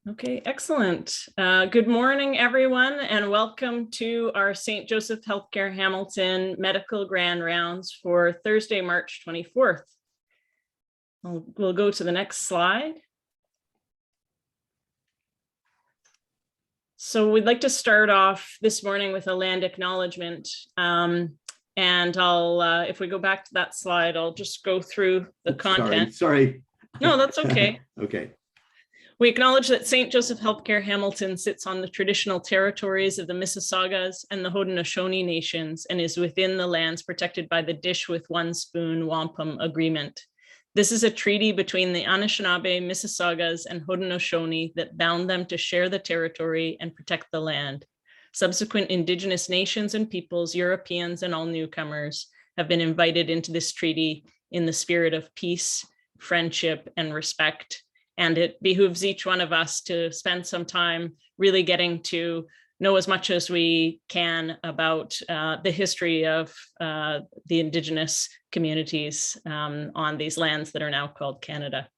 Okay, excellent. Good morning, everyone, and welcome to our St. Joseph Healthcare Hamilton Medical Grand Rounds for Thursday, March 24th. We'll go to the next slide. So we'd like to start off this morning with a land acknowledgement. And if we go back to that slide, I'll just go through the content. Sorry. No, that's okay. Okay. We acknowledge that St. Joseph Healthcare Hamilton sits on the traditional territories of the Mississaugas and the Haudenosaunee nations and is within the lands protected by the Dish with One Spoon Wampum Agreement. This is a treaty between the Anishinaabe, Mississaugas, and Haudenosaunee that bound them to share the territory and protect the land. Subsequent Indigenous nations and peoples, Europeans, and all newcomers have been invited into this treaty in the spirit of peace, friendship, and respect. And it behooves each one of us to spend some time really getting to know as much as we can about the history of the Indigenous communities on these lands that are now called Canada.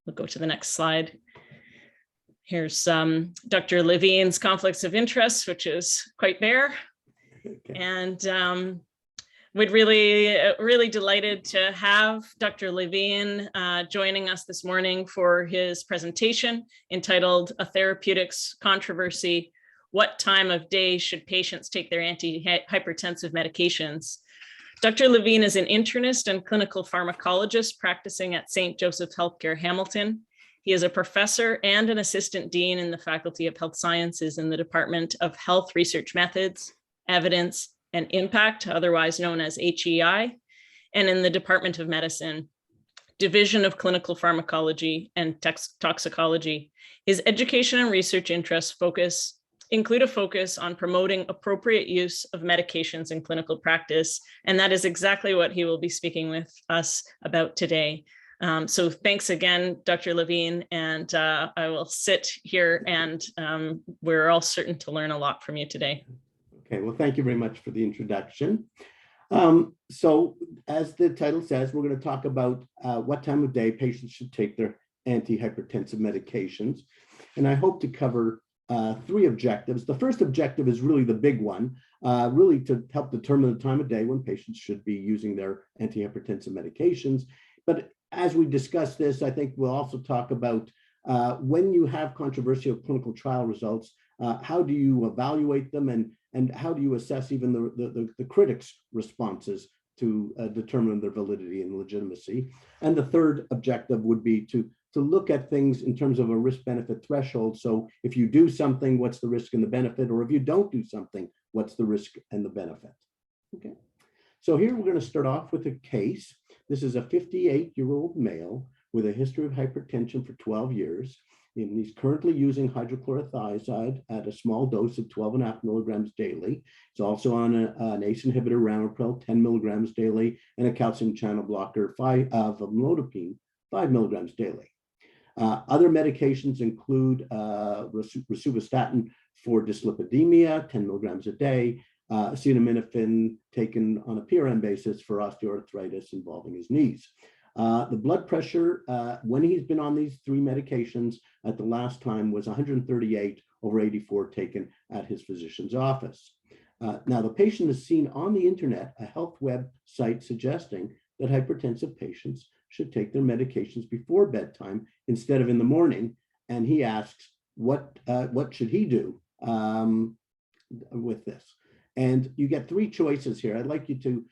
We'll go to the next slide. Here's Dr. Levine's conflicts of interest, which is quite bare. Okay. And we're really delighted to have Dr. Levine joining us this morning for his presentation entitled A Therapeutics Controversy: What Time of Day Should Patients Take Their Antihypertensive Medications? Dr. Levine is an internist and clinical pharmacologist practicing at St. Joseph Healthcare Hamilton. He is a professor and an assistant dean in the Faculty of Health Sciences in the Department of Health Research Methods, Evidence, and Impact, otherwise known as HEI, and in the Department of Medicine, Division of Clinical Pharmacology and Toxicology. His education and research interests include a focus on promoting appropriate use of medications in clinical practice, and that is exactly what he will be speaking with us about today. So thanks again, Dr. Levine, and I will sit here and we're all certain to learn a lot from you today. Okay, well, thank you very much for the introduction. So as the title says, we're going to talk about what time of day patients should take their antihypertensive medications. And I hope to cover three objectives. The first objective is really the big one, really to help determine the time of day when patients should be using their antihypertensive medications. But as we discuss this, I think we'll also talk about when you have controversial clinical trial results, how do you evaluate them, and how do you assess even the critics' responses to determine their validity and legitimacy? And the third objective would be to look at things in terms of a risk-benefit threshold. So if you do something, what's the risk and the benefit? Or if you don't do something, what's the risk and the benefit? Okay. So here we're going to start off with a case. This is a 58-year-old male with a history of hypertension for 12 years. And he's currently using hydrochlorothiazide at a small dose of 12.5 milligrams daily. He's also on an ACE inhibitor, ramipril, 10 milligrams daily, and a calcium channel blocker, amlodipine, 5 milligrams daily. Other medications include rosuvastatin for dyslipidemia, 10 milligrams a day, acetaminophen taken on a PRN basis for osteoarthritis involving his knees. The blood pressure, when he's been on these three medications at the last time, was 138/84 taken at his physician's office. Now, the patient has seen on the internet a health website suggesting that hypertensive patients should take their medications before bedtime instead of in the morning. And he asks, what should he do with this? And you get three choices here. I'd like you to,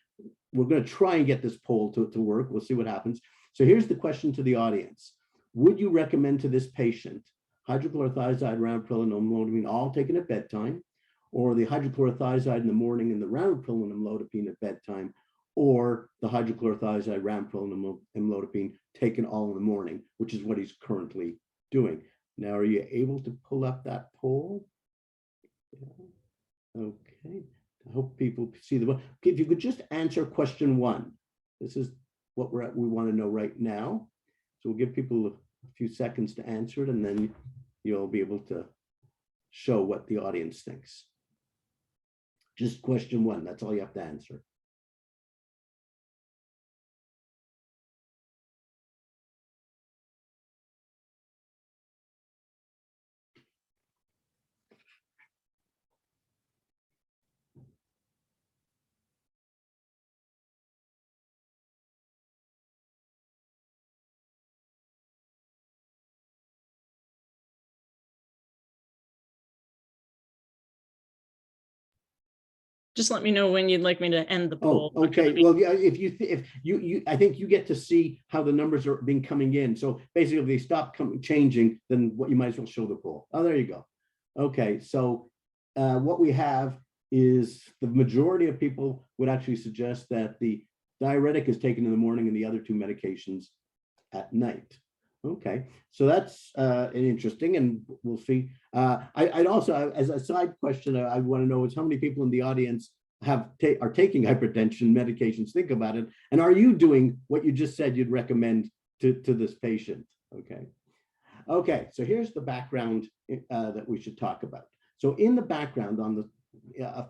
we're going to try and get this poll to work. We'll see what happens. So here's the question to the audience. Would you recommend to this patient hydrochlorothiazide, ramipril, and amlodipine all taken at bedtime, or the hydrochlorothiazide in the morning and the ramipril and amlodipine at bedtime, or the hydrochlorothiazide, ramipril, and amlodipine taken all in the morning, which is what he's currently doing? Now, are you able to pull up that poll? Yeah. Okay. I hope people see the. If you could just answer question one. This is what we want to know right now. So we'll give people a few seconds to answer it, and then you'll be able to show what the audience thinks. Just question one. That's all you have to answer. Just let me know when you'd like me to end the Oh, poll. okay. Well, yeah, if you, I think you get to see how the numbers are being coming in. So basically, if they stop changing, then what you might as well show the poll. Oh, there you go. Okay, so what we have is the majority of people would actually suggest that the diuretic is taken in the morning and the other two medications at night. Okay, so that's interesting, and we'll see. I'd also, as a side question, I want to know is how many people in the audience are taking hypertension medications. Think about it, and are you doing what you just said you'd recommend to this patient? Okay, so here's the background that we should talk about. So in the background on the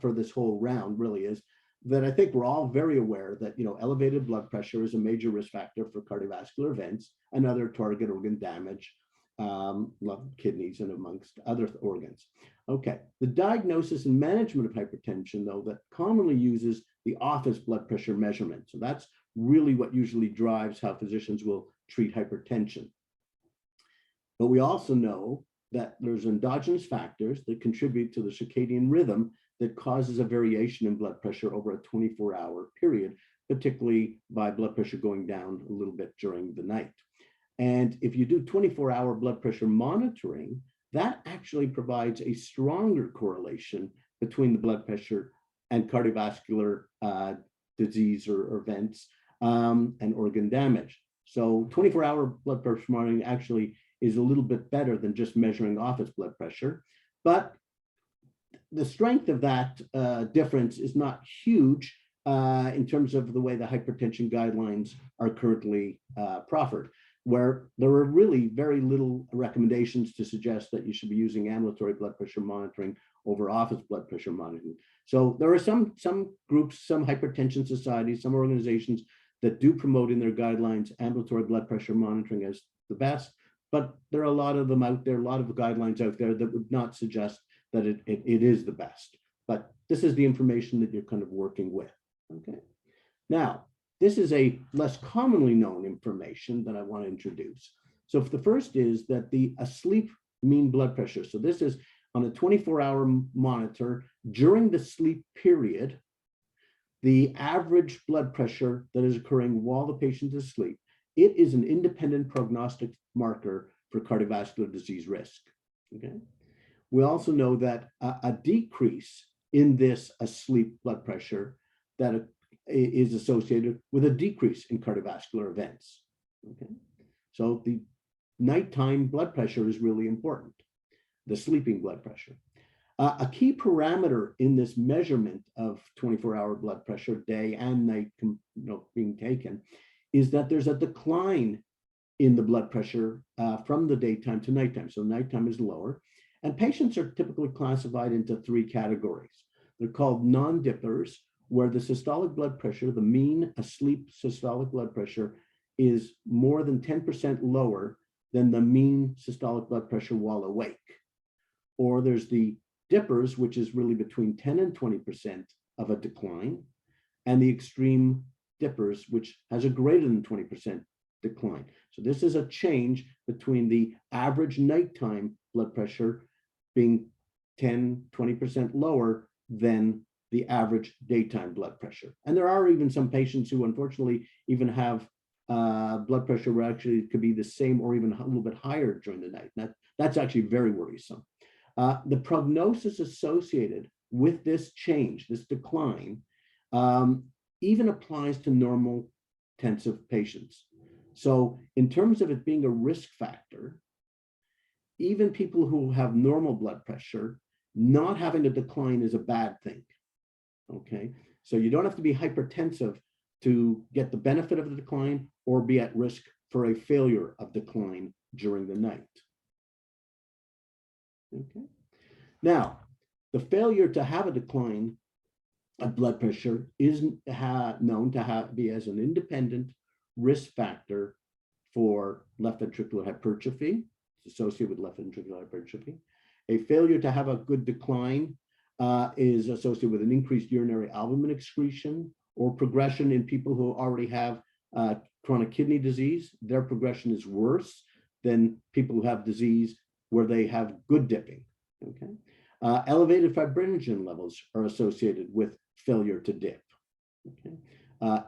for this whole round really is that I think we're all very aware that, you know, elevated blood pressure is a major risk factor for cardiovascular events and other target organ damage, kidneys and amongst other organs. Okay, the diagnosis and management of hypertension, though, that commonly uses the office blood pressure measurement. So that's really what usually drives how physicians will treat hypertension. But we also know that there's endogenous factors that contribute to the circadian rhythm that causes a variation in blood pressure over a 24-hour period, particularly by blood pressure going down a little bit during the night. And if you do 24-hour blood pressure monitoring, that actually provides a stronger correlation between the blood pressure and cardiovascular disease or events and organ damage. So 24-hour blood pressure monitoring actually is a little bit better than just measuring office blood pressure. But the strength of that difference is not huge in terms of the way the hypertension guidelines are currently proffered, where there are really very little recommendations to suggest that you should be using ambulatory blood pressure monitoring over office blood pressure monitoring. So there are some groups, some hypertension societies, some organizations that do promote in their guidelines ambulatory blood pressure monitoring as the best, but there are a lot of them out there, a lot of guidelines out there that would not suggest that it is the best. But this is the information that you're kind of working with. Okay. Now, this is a less commonly known information that I want to introduce. So if the first is that the asleep mean blood pressure. So this is on a 24-hour monitor during the sleep period, the average blood pressure that is occurring while the patient is asleep. It is an independent prognostic marker for cardiovascular disease risk. Okay. We also know that a decrease in this asleep blood pressure that is associated with a decrease in cardiovascular events. Okay. So the nighttime blood pressure is really important, the sleeping blood pressure. A key parameter in this measurement of 24-hour blood pressure, day and night, being taken, is that there's a decline in the blood pressure from the daytime to nighttime. So nighttime is lower, and patients are typically classified into three categories. They're called non-dippers, where the systolic blood pressure, the mean asleep systolic blood pressure, is more than 10% lower than the mean systolic blood pressure while awake. Or there's the dippers, which is really between 10 and 20% of a decline, and the extreme dippers, which has a greater than 20% decline. So this is a change between the average nighttime blood pressure being 10, 20% lower than the average daytime blood pressure. And there are even some patients who unfortunately even have blood pressure where actually it could be the same or even a little bit higher during the night. That's actually very worrisome. The prognosis associated with this change, this decline, even applies to normal tensive patients. So in terms of it being a risk factor, even people who have normal blood pressure, not having a decline is a bad thing. Okay, so you don't have to be hypertensive to get the benefit of the decline or be at risk for a failure of decline during the night. Okay, now the failure to have a decline of blood pressure is known to be as an independent risk factor for left ventricular hypertrophy. It's associated with left ventricular hypertrophy. A failure to have a good decline is associated with an increased urinary albumin excretion or progression in people who already have chronic kidney disease. Their progression is worse than people who have disease where they have good dipping. Okay, elevated fibrinogen levels are associated with failure to dip. Okay.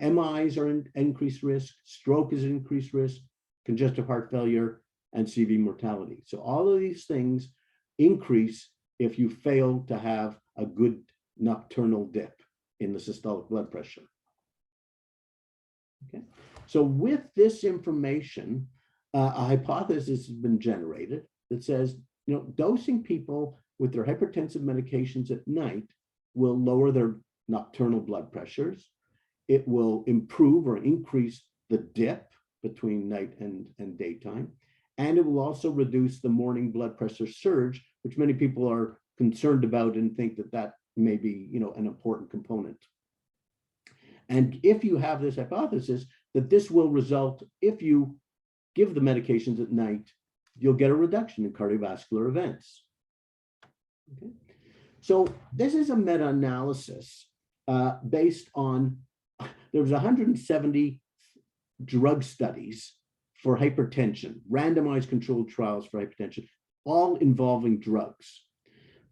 MIs are in increased risk, stroke is increased risk, congestive heart failure, and CV mortality. So all of these things increase if you fail to have a good nocturnal dip in the systolic blood pressure. Okay. So with this information, a hypothesis has been generated that says, dosing people with their hypertensive medications at night will lower their nocturnal blood pressures. It will improve or increase the dip between night and daytime. And it will also reduce the morning blood pressure surge, which many people are concerned about and think that that may be, an important component. And if you have this hypothesis that this will result, if you give the medications at night, you'll get a reduction in cardiovascular events. Okay. So this is a meta-analysis based on, there was 170 drug studies for hypertension, randomized controlled trials for hypertension, all involving drugs.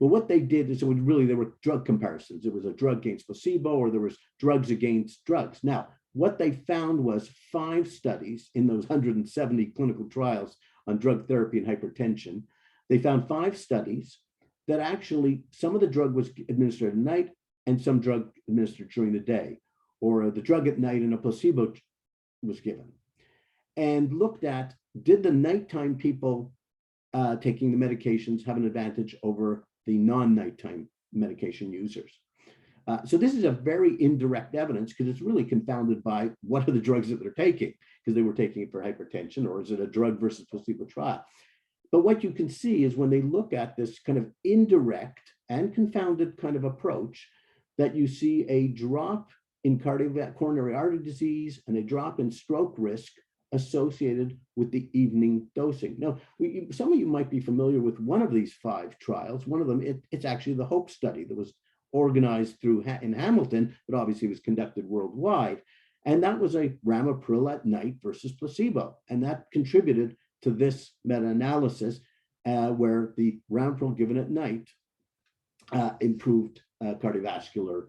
But what they did is, there were drug comparisons. It was a drug against placebo, or there was drugs against drugs. Now, what they found was 5 studies in those 170 clinical trials on drug therapy and hypertension. They found 5 studies that actually some of the drug was administered at night and some drug administered during the day, or the drug at night and a placebo was given. And looked at, did the nighttime people taking the medications have an advantage over the non-nighttime medication users? So this is a very indirect evidence, because it's really confounded by what are the drugs that they're taking, because they were taking it for hypertension, or is it a drug versus placebo trial? But what you can see is when they look at this kind of indirect and confounded kind of approach, that you see a drop in coronary artery disease and a drop in stroke risk associated with the evening dosing. Now, some of you might be familiar with one of these 5 trials. One of them, it's actually the HOPE study that was organized in Hamilton, but obviously was conducted worldwide. And that was a ramipril at night versus placebo. And that contributed to this meta-analysis where the ramipril given at night improved cardiovascular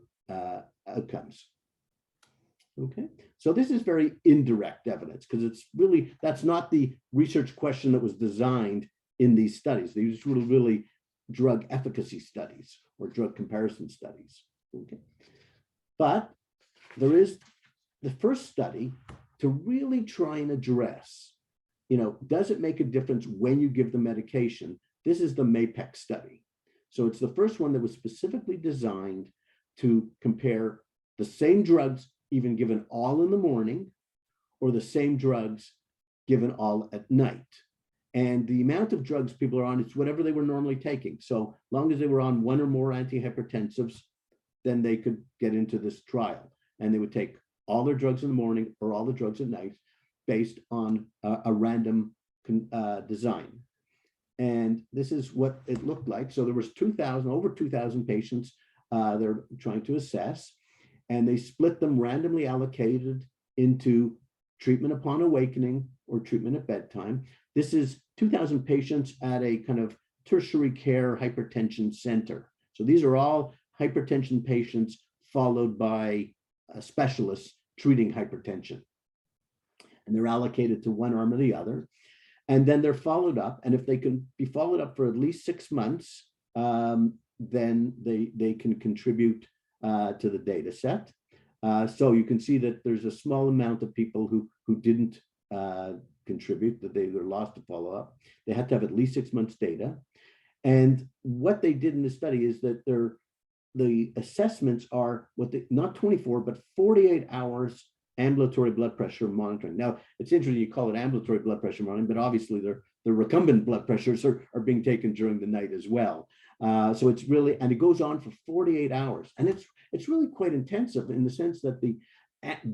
outcomes. Okay, so this is very indirect evidence, because it's really, that's not the research question that was designed in these studies. These were really drug efficacy studies or drug comparison studies. Okay, but there is the first study to really try and address, does it make a difference when you give the medication? This is the MAPEC study. So it's the first one that was specifically designed to compare the same drugs even given all in the morning, or the same drugs given all at night. And the amount of drugs people are on, it's whatever they were normally taking. So long as they were on 1 or more antihypertensives, then they could get into this trial. And they would take all their drugs in the morning or all the drugs at night based on a random design. And this is what it looked like. So there was over 2,000 patients they're trying to assess. And they split them, randomly allocated into treatment upon awakening or treatment at bedtime. This is 2,000 patients at a kind of tertiary care hypertension center. So these are all hypertension patients followed by specialists treating hypertension. And they're allocated to one arm or the other. And then they're followed up. And if they can be followed up for at least 6 months, then they can contribute to the data set. So you can see that there's a small amount of people who didn't contribute, that they were lost to follow up. They had to have at least 6 months data. And what they did in the study is that the assessments are not 24, but 48 hours ambulatory blood pressure monitoring. Now, it's interesting you call it ambulatory blood pressure monitoring, but obviously the recumbent blood pressures are being taken during the night as well. So it's really, and it goes on for 48 hours. And it's really quite intensive in the sense that the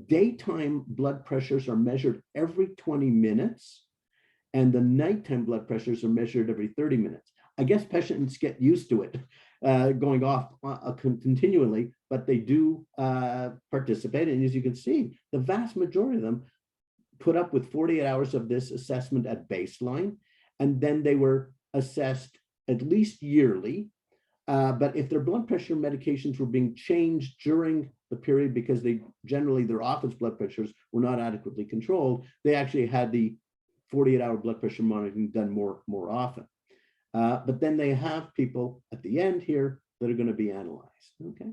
daytime blood pressures are measured every 20 minutes and the nighttime blood pressures are measured every 30 minutes. I guess patients get used to it going off continually, but they do participate. And as you can see, the vast majority of them put up with 48 hours of this assessment at baseline. And then they were assessed at least yearly But if their blood pressure medications were being changed during the period because they generally their office blood pressures were not adequately controlled, they actually had the 48-hour blood pressure monitoring done more often. But then they have people at the end here that are going to be analyzed. Okay.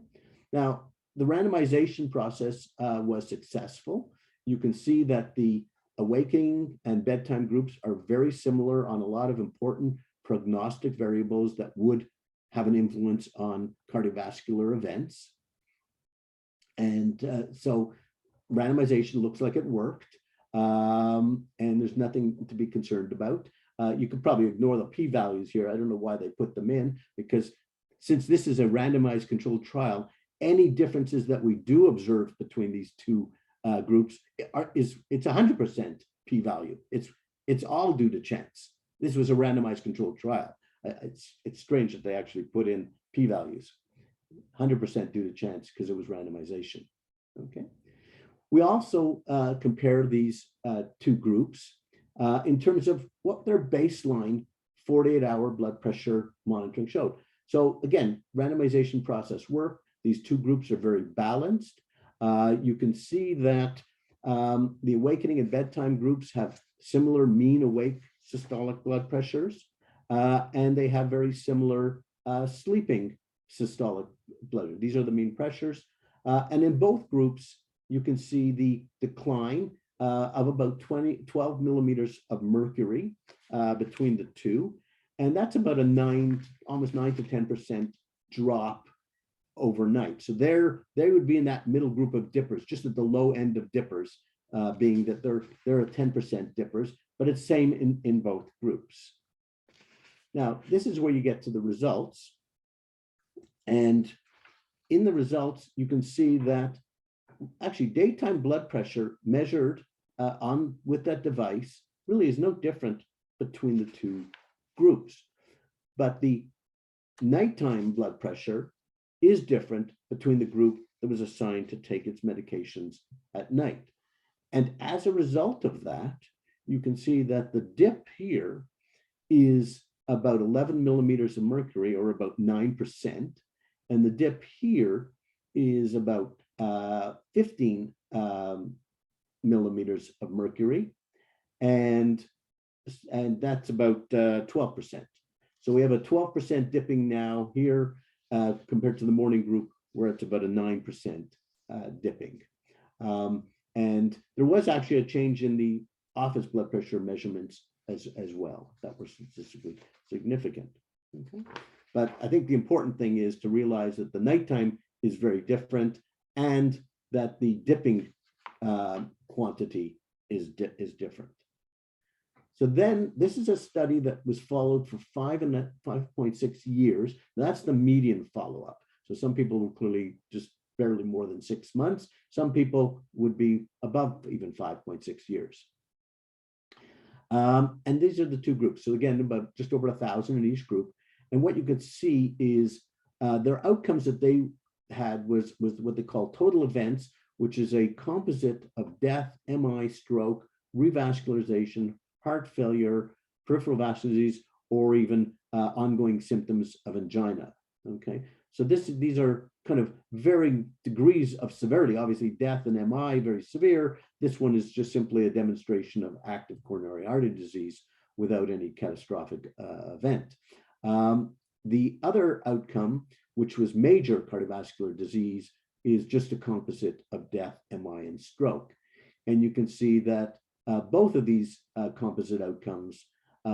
Now, the randomization process was successful. You can see that the awakening and bedtime groups are very similar on a lot of important prognostic variables that would have an influence on cardiovascular events. And so randomization looks like it worked, and there's nothing to be concerned about. You could probably ignore the p-values here. I don't know why they put them in, because since this is a randomized controlled trial, any differences that we do observe between these two groups it's 100% p-value. It's all due to chance. This was a randomized controlled trial. It's strange that they actually put in p-values. 100% due to chance because it was randomization. Okay. We also compare these two groups in terms of what their baseline 48-hour blood pressure monitoring showed. So again, randomization process work. These two groups are very balanced. You can see that the awakening and bedtime groups have similar mean awake systolic blood pressures, and they have very similar sleeping systolic blood. These are the mean pressures. And in both groups, you can see the decline of about 12 millimeters of mercury between the two. And that's about a almost 9 to 10% drop overnight. So they would be in that middle group of dippers, just at the low end of dippers, being that they're at 10% dippers, but it's same in both groups. Now, this is where you get to the results. And in the results, you can see that actually daytime blood pressure measured with that device really is no different between the two groups. But the nighttime blood pressure is different between the group that was assigned to take its medications at night. And as a result of that, you can see that the dip here is about 11 millimeters of mercury, or about 9%. And the dip here is about 15 millimeters of mercury. And that's about 12%. So we have a 12% dipping now here compared to the morning group, where it's about a 9% dipping. And there was actually a change in the office blood pressure measurements as well that were statistically significant. Okay. But I think the important thing is to realize that the nighttime is very different, and that the dipping quantity is different. So then this is a study that was followed for 5.6 years. That's the median follow-up. So some people were clearly just barely more than 6 months. Some people would be above even 5.6 years. And these are the two groups. So again, about just over 1,000 in each group. And what you could see is their outcomes that they had was what they call total events, which is a composite of death, MI, stroke, revascularization, heart failure, peripheral vascular disease, or even ongoing symptoms of angina. Okay, so these are kind of varying degrees of severity. Obviously, death and MI, very severe. This one is just simply a demonstration of active coronary artery disease without any catastrophic event. The other outcome, which was major cardiovascular disease, is just a composite of death, MI, and stroke. And you can see that both of these composite outcomes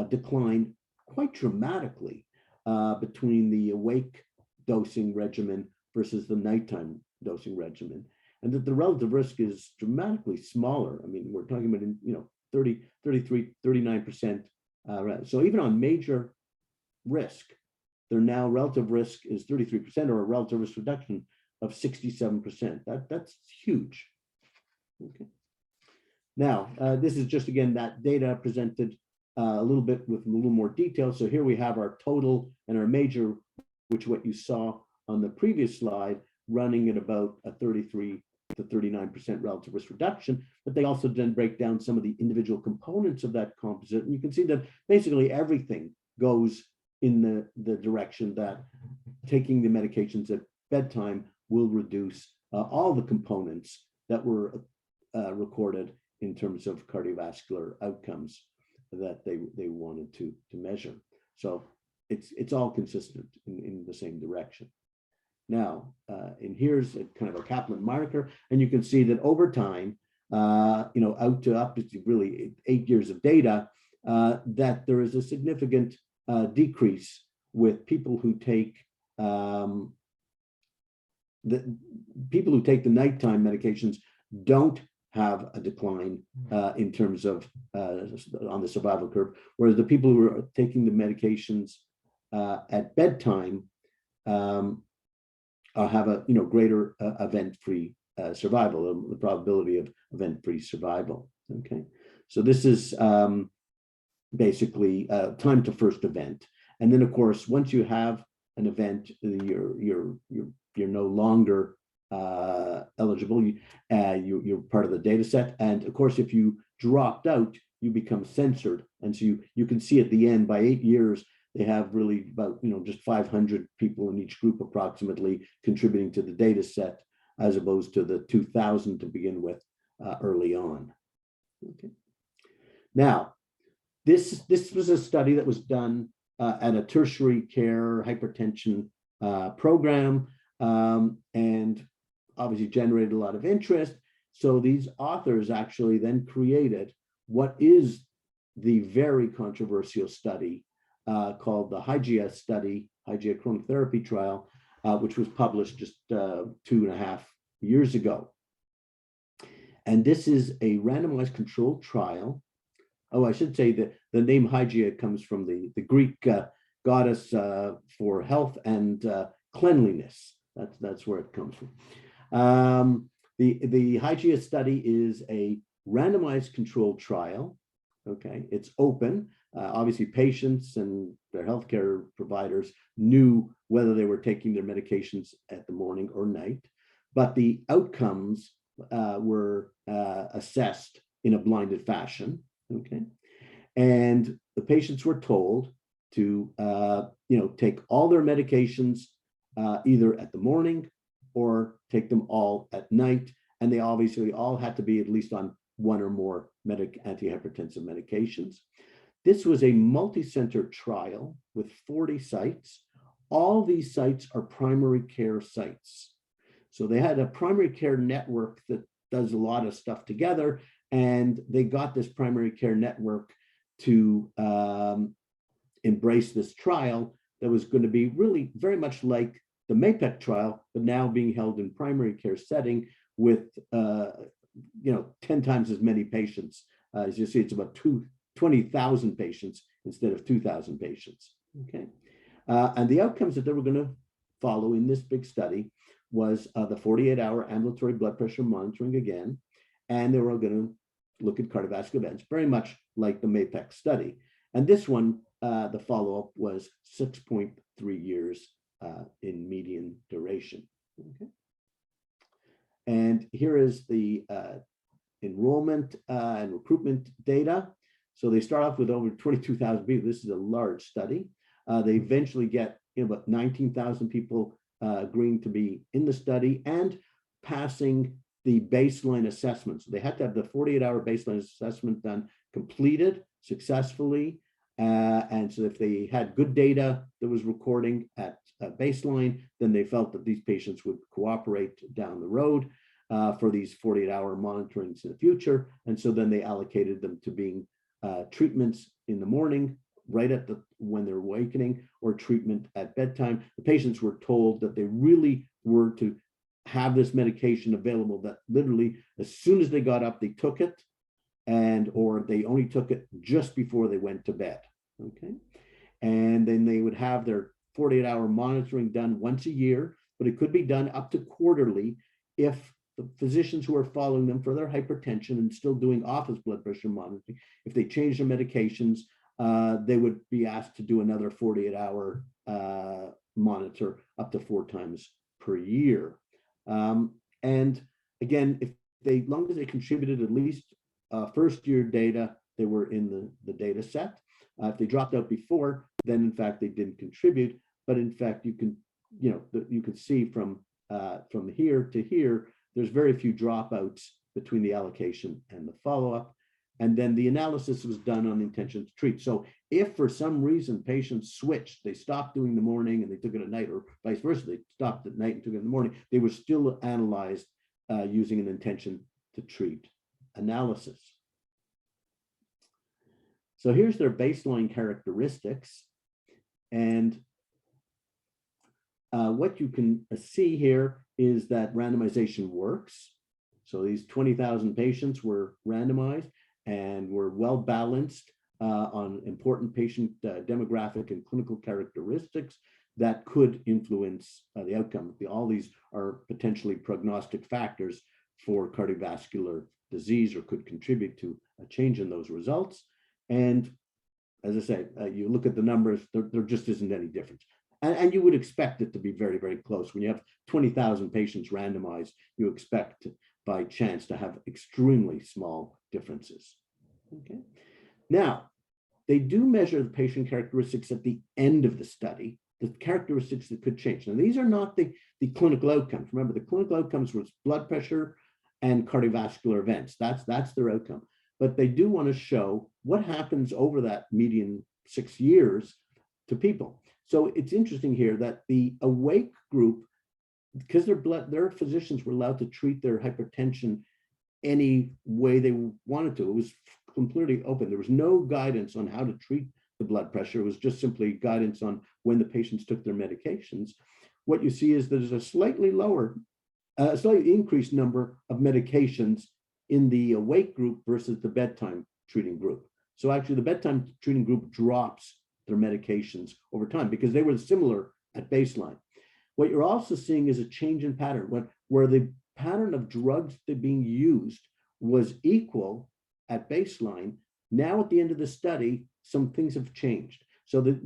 decline quite dramatically between the awake dosing regimen versus the nighttime dosing regimen, and that the relative risk is dramatically smaller. I mean, we're talking about 30, 33, 39%. So even on major risk, their now relative risk is 33%, or a relative risk reduction of 67%. That's huge. Okay. Now, this is just, again, that data presented a little bit with a little more detail. So here we have our total and our major, which what you saw on the previous slide, running at about a 33 to 39% relative risk reduction. But they also then break down some of the individual components of that composite. And you can see that basically everything goes in the direction that taking the medications at bedtime will reduce all the components that were recorded in terms of cardiovascular outcomes that they wanted to measure. So it's all consistent in the same direction. Now, and here's a kind of a Kaplan marker, and you can see that over time, out to up to really 8 years of data, that there is a significant decrease with people who take the nighttime medications don't have a decline in terms of on the survival curve, whereas the people who are taking the medications at bedtime have a greater event-free survival, the probability of event-free survival. Okay, so this is basically time to first event, and then of course once you have an event, you're no longer eligible. You're part of the data set, and of course if you dropped out, you become censored, and so you can see at the end by 8 years they have really about just 500 people in each group approximately contributing to the data set, as opposed to the 2,000 to begin with early on. Okay. Now, this was a study that was done at a tertiary care hypertension program, and obviously generated a lot of interest. So these authors actually then created what is the very controversial study called the Hygia study, Hygia chronic therapy trial, which was published just 2.5 years ago. And this is a randomized controlled trial. Oh, I should say that the name Hygia comes from the Greek goddess for health and cleanliness. That's where it comes from. The Hygia study is a randomized controlled trial. Okay, it's open. Obviously, patients and their healthcare providers knew whether they were taking their medications at the morning or night, but the outcomes were assessed in a blinded fashion. Okay, and the patients were told to take all their medications either at the morning or take them all at night, and they obviously all had to be at least on one or more antihypertensive medications. This was a multi-center trial with 40 sites. All these sites are primary care sites. So they had a primary care network that does a lot of stuff together, and they got this primary care network to embrace this trial that was going to be really very much like the MAPEC trial, but now being held in primary care setting with 10 times as many patients. As you see, it's about 20,000 patients instead of 2,000 patients. Okay, and the outcomes that they were going to follow in this big study was the 48-hour ambulatory blood pressure monitoring again, and they were going to look at cardiovascular events, very much like the MAPEC study. And this one, the follow-up was 6.3 years in median duration. Okay, and here is the enrollment and recruitment data. So they start off with over 22,000 people. This is a large study. They eventually get about 19,000 people agreeing to be in the study and passing the baseline assessment. So they had to have the 48-hour baseline assessment done, completed successfully. And so if they had good data that was recording at baseline, then they felt that these patients would cooperate down the road for these 48-hour monitorings in the future. And so then they allocated them to being treatments in the morning, right at when they're awakening, or treatment at bedtime. The patients were told that they really were to have this medication available, that literally as soon as they got up, they took it, or they only took it just before they went to bed. Okay, and then they would have their 48-hour monitoring done once a year, but it could be done up to quarterly if the physicians who are following them for their hypertension and still doing office blood pressure monitoring, if they change their medications, they would be asked to do another 48-hour monitor up to 4 times per year. And again, if as long as they contributed at least first year data, they were in the data set. If they dropped out before, then in fact they didn't contribute. But in fact, you can see from here to here, there's very few dropouts between the allocation and the follow-up. And then the analysis was done on intention to treat. So if for some reason patients switched, they stopped doing the morning and they took it at night, or vice versa, they stopped at night and took it in the morning, they were still analyzed using an intention to treat analysis. So here's their baseline characteristics. And what you can see here is that randomization works. So these 20,000 patients were randomized and were well balanced on important patient demographic and clinical characteristics that could influence the outcome. All these are potentially prognostic factors for cardiovascular disease or could contribute to a change in those results. And as I say, you look at the numbers, there just isn't any difference. And you would expect it to be very, very close. When you have 20,000 patients randomized, you expect by chance to have extremely small differences. Okay. Now, they do measure the patient characteristics at the end of the study, the characteristics that could change. Now, these are not the clinical outcomes. Remember, the clinical outcomes was blood pressure and cardiovascular events. That's their outcome. But they do want to show what happens over that median 6 years to people. So it's interesting here that the awake group, because their physicians were allowed to treat their hypertension any way they wanted to. It was completely open. There was no guidance on how to treat the blood pressure. It was just simply guidance on when the patients took their medications. What you see is there's a slightly increased number of medications in the awake group versus the bedtime treating group. So actually the bedtime treating group drops their medications over time because they were similar at baseline. What you're also seeing is a change in pattern where the pattern of drugs that are being used was equal at baseline. Now at the end of the study, some things have changed. So the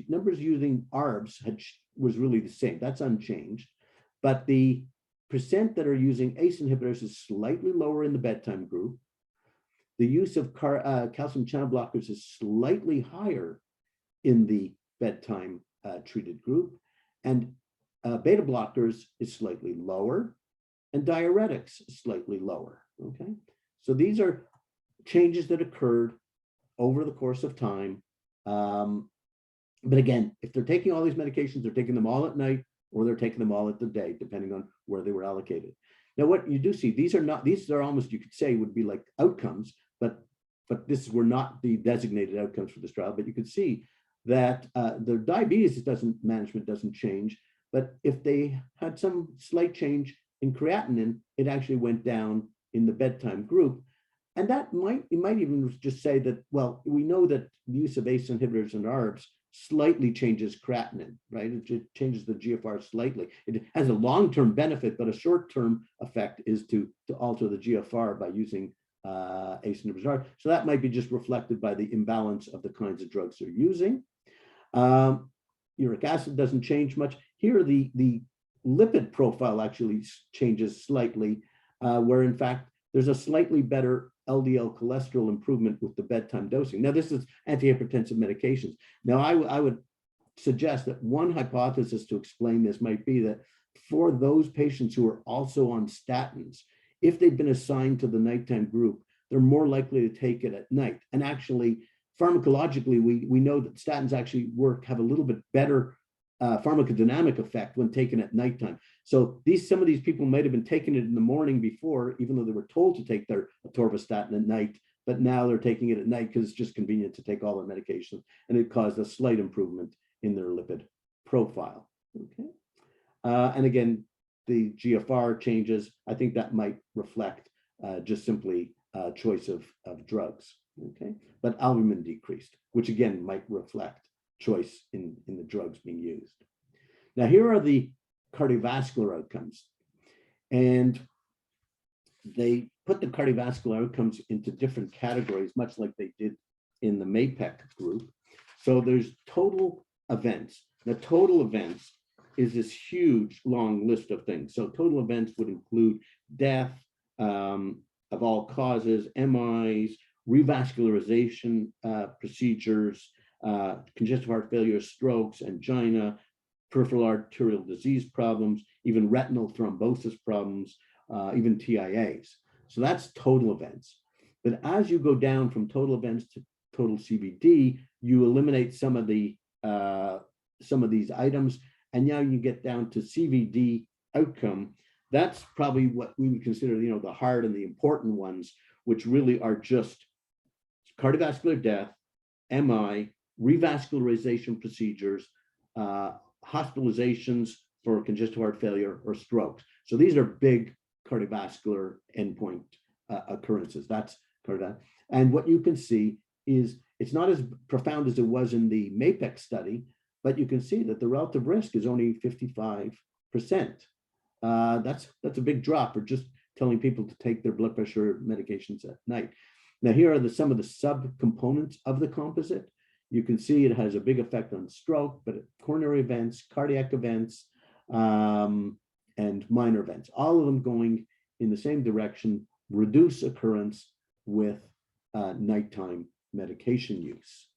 numbers using ARBs was really the same. That's unchanged. But the percent that are using ACE inhibitors is slightly lower in the bedtime group. The use of calcium channel blockers is slightly higher in the bedtime treated group. And beta blockers is slightly lower, and diuretics is slightly lower. Okay, so these are changes that occurred over the course of time. But again, if they're taking all these medications, they're taking them all at night or they're taking them all at the day, depending on where they were allocated. Now, what you do see, these are almost, you could say, would be like outcomes, but were not the designated outcomes for this trial. But you could see that their diabetes management doesn't change, but if they had some slight change in creatinine, it actually went down in the bedtime group. And that you might even just say that, well, we know that the use of ACE inhibitors and ARBs slightly changes creatinine, right? It changes the GFR slightly. It has a long-term benefit, but a short-term effect is to alter the GFR by using ACE inhibitors. So that might be just reflected by the imbalance of the kinds of drugs they're using. Uric acid doesn't change much. Here, the lipid profile actually changes slightly, where in fact, there's a slightly better LDL cholesterol improvement with the bedtime dosing. Now, this is antihypertensive medications. Now, I would suggest that one hypothesis to explain this might be that for those patients who are also on statins, if they've been assigned to the nighttime group, they're more likely to take it at night. And actually, pharmacologically, we know that statins actually have a little bit better pharmacodynamic effect when taken at nighttime. So some of these people might have been taking it in the morning before, even though they were told to take their atorvastatin at night, but now they're taking it at night because it's just convenient to take all their medications, and it caused a slight improvement in their lipid profile. Okay, and again, the GFR changes. I think that might reflect just simply choice of drugs. Okay, but albumin decreased, which again might reflect choice in the drugs being used. Now, here are the cardiovascular outcomes. And they put the cardiovascular outcomes into different categories, much like they did in the MAPEC group. So there's total events. The total events is this huge, long list of things. So total events would include death of all causes, MIs, revascularization procedures, congestive heart failure, strokes, angina, peripheral arterial disease problems, even retinal thrombosis problems, even TIAs. So that's total events. But as you go down from total events to total CVD, you eliminate some of these items, and now you get down to CVD outcome. That's probably what we would consider, the hard and the important ones, which really are just cardiovascular death, MI, revascularization procedures, hospitalizations for congestive heart failure or strokes. So these are big cardiovascular endpoint occurrences. That's cardiovascular. And what you can see is it's not as profound as it was in the MAPEC study, but you can see that the relative risk is only 55%. That's a big drop for just telling people to take their blood pressure medications at night. Now, here are some of the subcomponents of the composite. You can see it has a big effect on stroke, but coronary events, cardiac events, and minor events, all of them going in the same direction, reduce occurrence with nighttime medication use.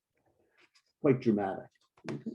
Quite dramatic. Okay.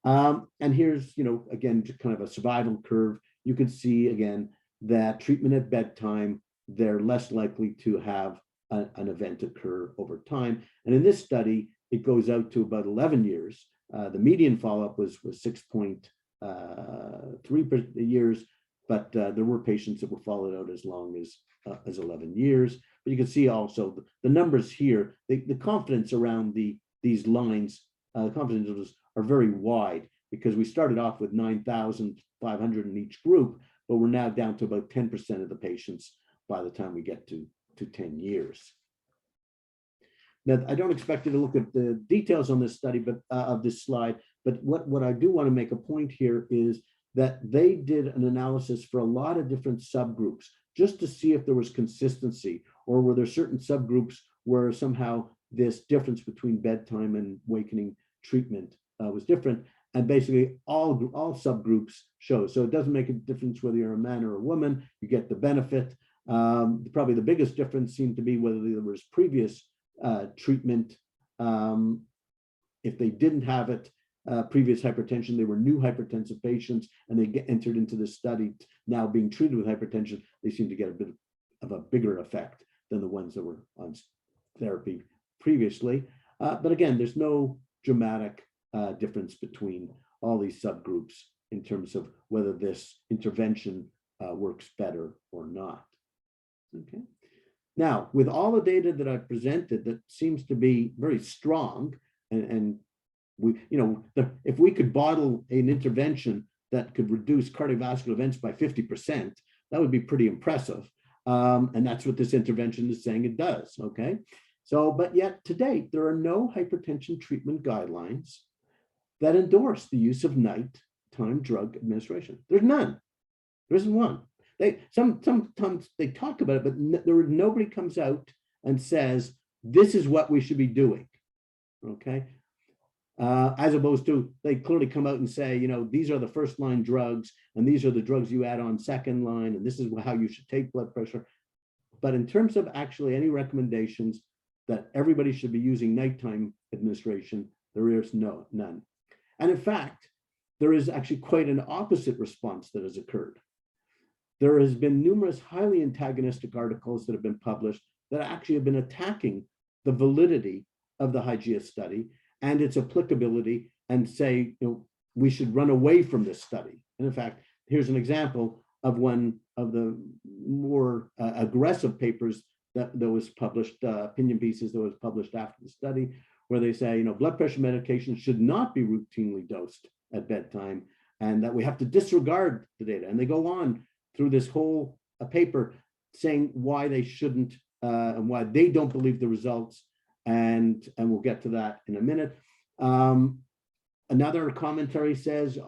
And here's, again, just kind of a survival curve. You can see, again, that treatment at bedtime, they're less likely to have an event occur over time. And in this study, it goes out to about 11 years. The median follow-up was 6.3 years, but there were patients that were followed out as long as 11 years. But you can see also the numbers here, the confidence around these lines, the confidence intervals are very wide, because we started off with 9,500 in each group, but we're now down to about 10% of the patients by the time we get to 10 years. Now, I don't expect you to look at the details on this study, but of this slide, but what I do want to make a point here is that they did an analysis for a lot of different subgroups, just to see if there was consistency, or were there certain subgroups where somehow this difference between bedtime and wakening treatment was different. And basically all subgroups show. So it doesn't make a difference whether you're a man or a woman, you get the benefit. Probably the biggest difference seemed to be whether there was previous treatment. If they didn't have it, previous hypertension, they were new hypertensive patients, and they entered into this study now being treated with hypertension, they seem to get a bit of a bigger effect than the ones that were on therapy previously. But again, there's no dramatic difference between all these subgroups in terms of whether this intervention works better or not. Okay. Now, with all the data that I've presented that seems to be very strong, and we, if we could bottle an intervention that could reduce cardiovascular events by 50%, that would be pretty impressive. And that's what this intervention is saying it does. Okay. So, but yet to date, there are no hypertension treatment guidelines that endorse the use of nighttime drug administration. There's none. There isn't one. Sometimes they talk about it, but nobody comes out and says, this is what we should be doing. Okay. As opposed to, they clearly come out and say, these are the first line drugs, and these are the drugs you add on second line, and this is how you should take blood pressure. But in terms of actually any recommendations that everybody should be using nighttime administration, there is none. And in fact, there is actually quite an opposite response that has occurred. There has been numerous highly antagonistic articles that have been published that actually have been attacking the validity of the Hygia study and its applicability, and say, we should run away from this study. And in fact, here's an example of one of the more aggressive papers that was published, opinion pieces that was published after the study, where they say, blood pressure medication should not be routinely dosed at bedtime, and that we have to disregard the data. And they go on through this whole paper saying why they shouldn't and why they don't believe the results. And we'll get to that in a minute. Another commentary says,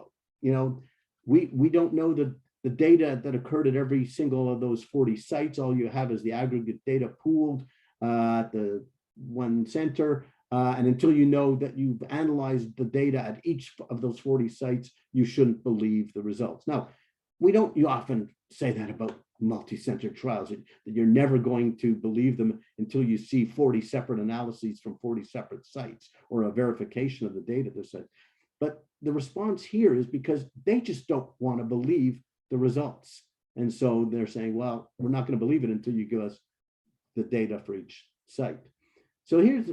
we don't know the data that occurred at every single of those 40 sites. All you have is the aggregate data pooled at the one center. And until you know that you've analyzed the data at each of those 40 sites, you shouldn't believe the results. Now, we don't often say that about multi-center trials, that you're never going to believe them until you see 40 separate analyses from 40 separate sites or a verification of the data they said. But the response here is because they just don't want to believe the results. And so they're saying, well, we're not going to believe it until you give us the data for each site. So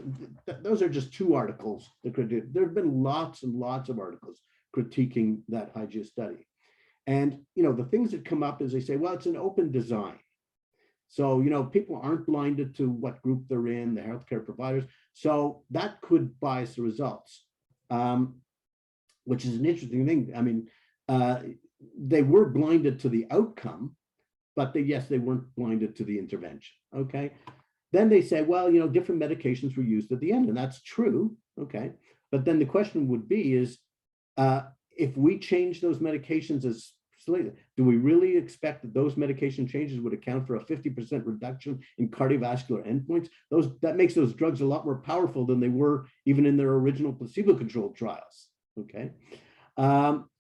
those are just two articles. There have been lots and lots of articles critiquing that Hygia study. And, the things that come up is they say, well, it's an open design. So, people aren't blinded to what group they're in, the healthcare providers. So that could bias the results, which is an interesting thing. I mean, they were blinded to the outcome, but yes, they weren't blinded to the intervention. Okay. Then they say, well, different medications were used at the end, and that's true. Okay. But then the question would be is, if we change those medications as do we really expect that those medication changes would account for a 50% reduction in cardiovascular endpoints? That makes those drugs a lot more powerful than they were even in their original placebo-controlled trials. Okay.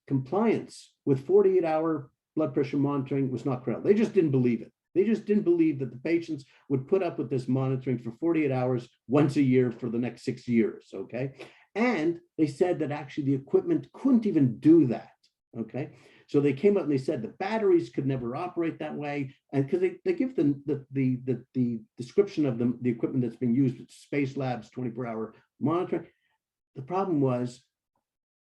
Compliance with 48-hour blood pressure monitoring was not credible. They just didn't believe it. They just didn't believe that the patients would put up with this monitoring for 48 hours once a year for the next 6 years. Okay. And they said that actually the equipment couldn't even do that. Okay. So they came up and they said the batteries could never operate that way. And because they give them the description of the equipment that's being used at Space Labs 24-hour monitoring. The problem was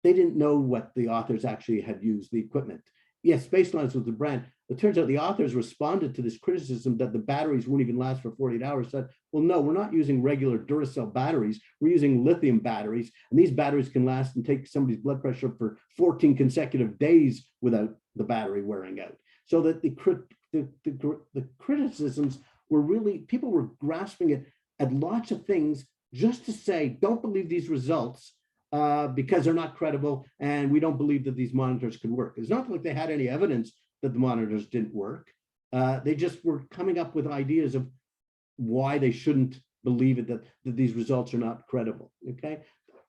they didn't know what the authors actually had used the equipment. Yes, Space Labs was the brand. It turns out the authors responded to this criticism that the batteries won't even last for 48 hours. Said, well, no, we're not using regular Duracell batteries. We're using lithium batteries. And these batteries can last and take somebody's blood pressure for 14 consecutive days without the battery wearing out. So that the criticisms were really, people were grasping it at lots of things just to say, don't believe these results because they're not credible and we don't believe that these monitors can work. It's not like they had any evidence that the monitors didn't work. They just were coming up with ideas of why they shouldn't believe it, that these results are not credible, okay?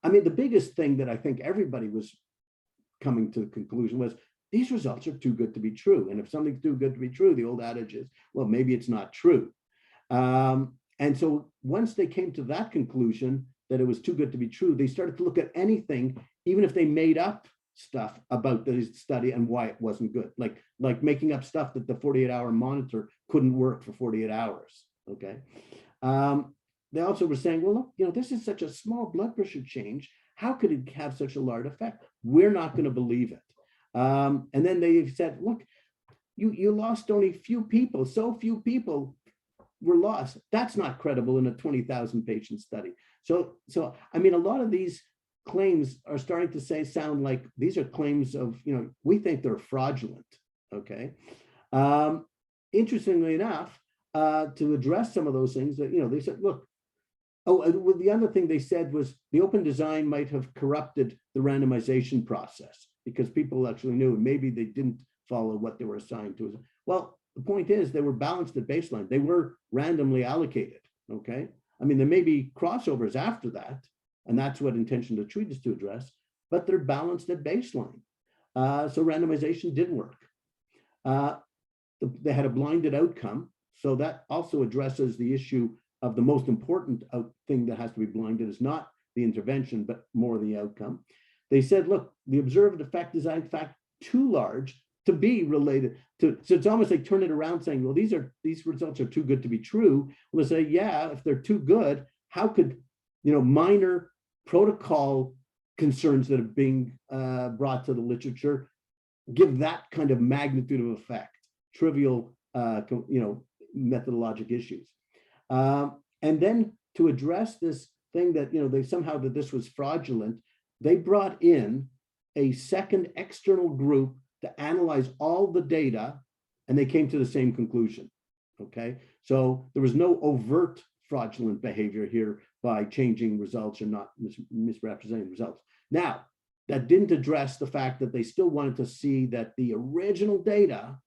I mean, the biggest thing that I think everybody was coming to the conclusion was these results are too good to be true. And if something's too good to be true, the old adage is, well, maybe it's not true. And so once they came to that conclusion that it was too good to be true, they started to look at anything, even if they made up stuff about the study and why it wasn't good, like making up stuff that the 48-hour monitor couldn't work for 48 hours. Okay. They also were saying, well, look, this is such a small blood pressure change. How could it have such a large effect? We're not going to believe it. And then they said, look, you lost only few people. So few people were lost. That's not credible in a 20,000 patient study. So I mean, a lot of these claims are starting to sound like these are claims of, we think they're fraudulent. Okay. Interestingly enough, to address some of those things that, they said, look, well, the other thing they said was the open design might have corrupted the randomization process because people actually knew maybe they didn't follow what they were assigned to. Well, the point is they were balanced at baseline. They were randomly allocated. Okay. I mean, there may be crossovers after that, and that's what intention to treat is to address, but they're balanced at baseline. So randomization did work. They had a blinded outcome. So that also addresses the issue of the most important thing that has to be blinded is not the intervention, but more the outcome. They said, look, the observed effect is in fact too large to be related to, so it's almost like turn it around saying, well, these results are too good to be true. Well, they say, yeah, if they're too good, how could, minor protocol concerns that are being brought to the literature give that kind of magnitude of effect, trivial, methodologic issues. And then to address this thing that, they somehow that this was fraudulent, they brought in a second external group to analyze all the data, and they came to the same conclusion. Okay, so there was no overt fraudulent behavior here by changing results or not misrepresenting results. Now, that didn't address the fact that they still wanted to see that the original data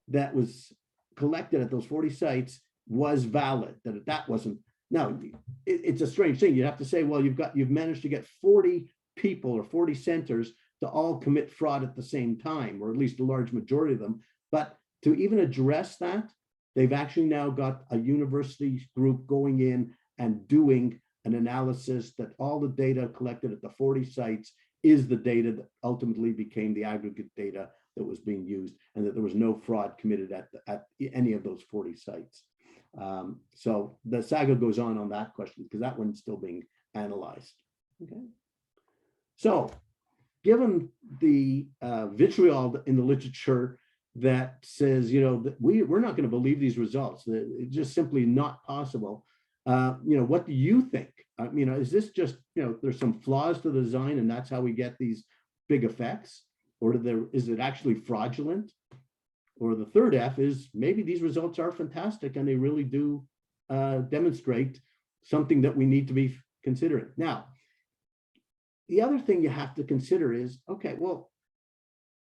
that was collected at those 40 sites was valid, that wasn't. Now, it's a strange thing. You have to say, well, you've managed to get 40 people or 40 centers to all commit fraud at the same time, or at least a large majority of them. But to even address that, they've actually now got a university group going in and doing an analysis that all the data collected at the 40 sites is the data that ultimately became the aggregate data that was being used, and that there was no fraud committed at any of those 40 sites. So the saga goes on that question, because that one's still being analyzed. Okay. So given the vitriol in the literature that says, that we're not going to believe these results, that it's just simply not possible, what do you think? Is this just, there's some flaws to the design and that's how we get these big effects? Or is it actually fraudulent? Or the third F is maybe these results are fantastic and they really do demonstrate something that we need to be considering. Now, the other thing you have to consider is, okay, well,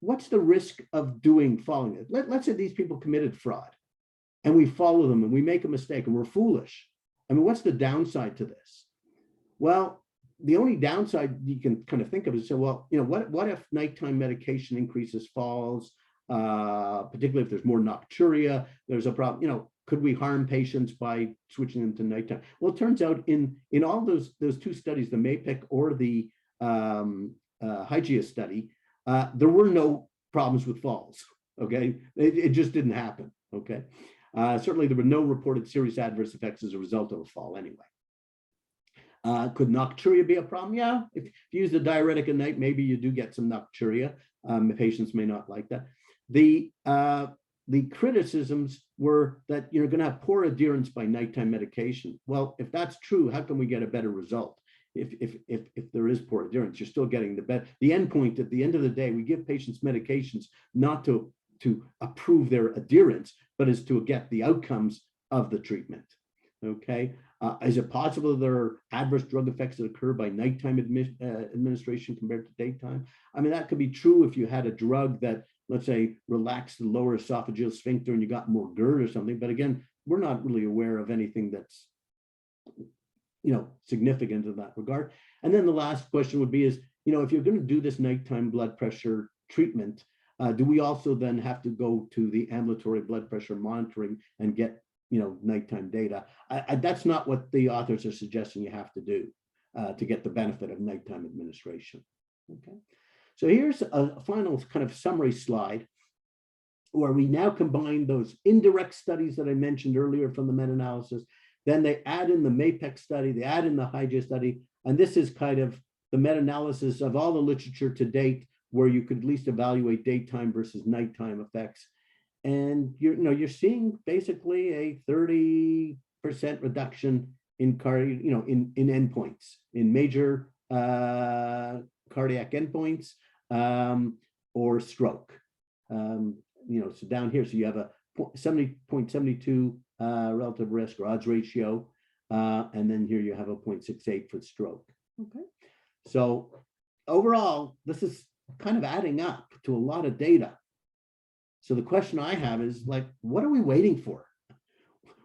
what's the risk of following it? Let's say these people committed fraud and we follow them and we make a mistake and we're foolish. What's the downside to this? Well, the only downside you can kind of think of is, what if nighttime medication increases falls, particularly if there's more nocturia, there's a problem, could we harm patients by switching them to nighttime? Well, it turns out in all those two studies, the MAPEC or the Hygia study, there were no problems with falls, okay? It just didn't happen, okay? Certainly there were no reported serious adverse effects as a result of a fall anyway. Could nocturia be a problem? Yeah, if you use the diuretic at night, maybe you do get some nocturia. Patients may not like that. The criticisms were that you're going to have poor adherence by nighttime medication. Well, if that's true, how can we get a better result? If there is poor adherence, you're still getting the end point. At the end of the day, we give patients medications not to approve their adherence, but is to get the outcomes of the treatment. Okay. Is it possible there are adverse drug effects that occur by nighttime administration compared to daytime? That could be true if you had a drug that, let's say, relaxed the lower esophageal sphincter and you got more GERD or something. But again, we're not really aware of anything that's, significant in that regard. And then the last question would be is, if you're going to do this nighttime blood pressure treatment, do we also then have to go to the ambulatory blood pressure monitoring and get nighttime data? That's not what the authors are suggesting you have to do to get the benefit of nighttime administration. Okay, so here's a final kind of summary slide where we now combine those indirect studies that I mentioned earlier from the meta-analysis. Then they add in the MAPEC study, they add in the Hygia study, and this is kind of the meta-analysis of all the literature to date where you could at least evaluate daytime versus nighttime effects. And you're seeing basically a 30% reduction in in endpoints, in major cardiac endpoints or stroke. So down here, so you have a 70.72 relative risk or odds ratio, and then here you have a 0.68 for stroke. Okay, so overall, this is kind of adding up to a lot of data. So the question I have is, what are we waiting for?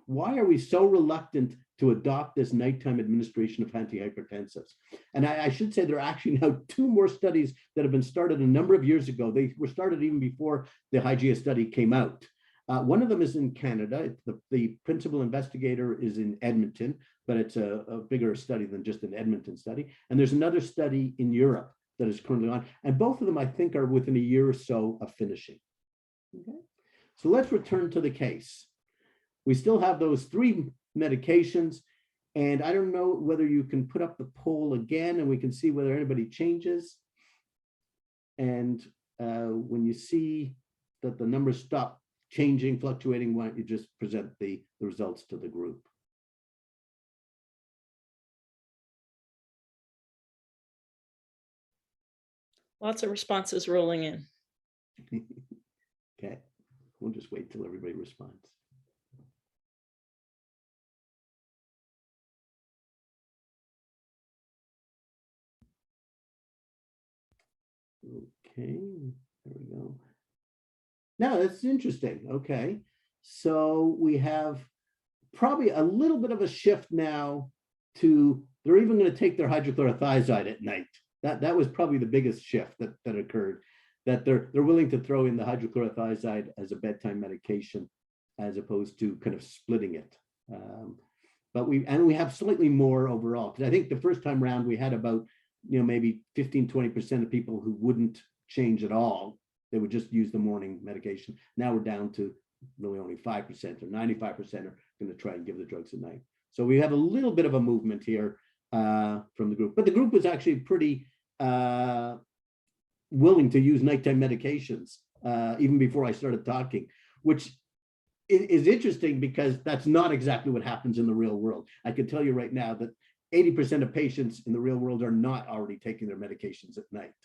Why are we so reluctant to adopt this nighttime administration of antihypertensives? And I should say there are actually now 2 more studies that have been started a number of years ago. They were started even before the Hygia study came out. One of them is in Canada. The principal investigator is in Edmonton, but it's a bigger study than just an Edmonton study. And there's another study in Europe that is currently on. And both of them, I think, are within a year or so of finishing. Okay, so let's return to the case. We still have those 3 medications, and I don't know whether you can put up the poll again and we can see whether anybody changes. And when you see that the numbers stop changing, fluctuating, why don't you just present the results to the group? Lots of responses rolling in. Okay, we'll just wait till everybody responds. Okay, there we go. Now that's interesting. Okay, so we have probably a little bit of a shift now to they're even going to take their hydrochlorothiazide at night. That was probably the biggest shift that occurred, that they're willing to throw in the hydrochlorothiazide as a bedtime medication as opposed to kind of splitting it. But we have slightly more overall, because I think the first time around we had about, maybe 15-20% of people who wouldn't change at all. They would just use the morning medication. Now we're down to really only 5%, or 95% are going to try and give the drugs at night. So we have a little bit of a movement here from the group, but the group was actually pretty willing to use nighttime medications even before I started talking, which is interesting because that's not exactly what happens in the real world. I can tell you right now that 80% of patients in the real world are not already taking their medications at night.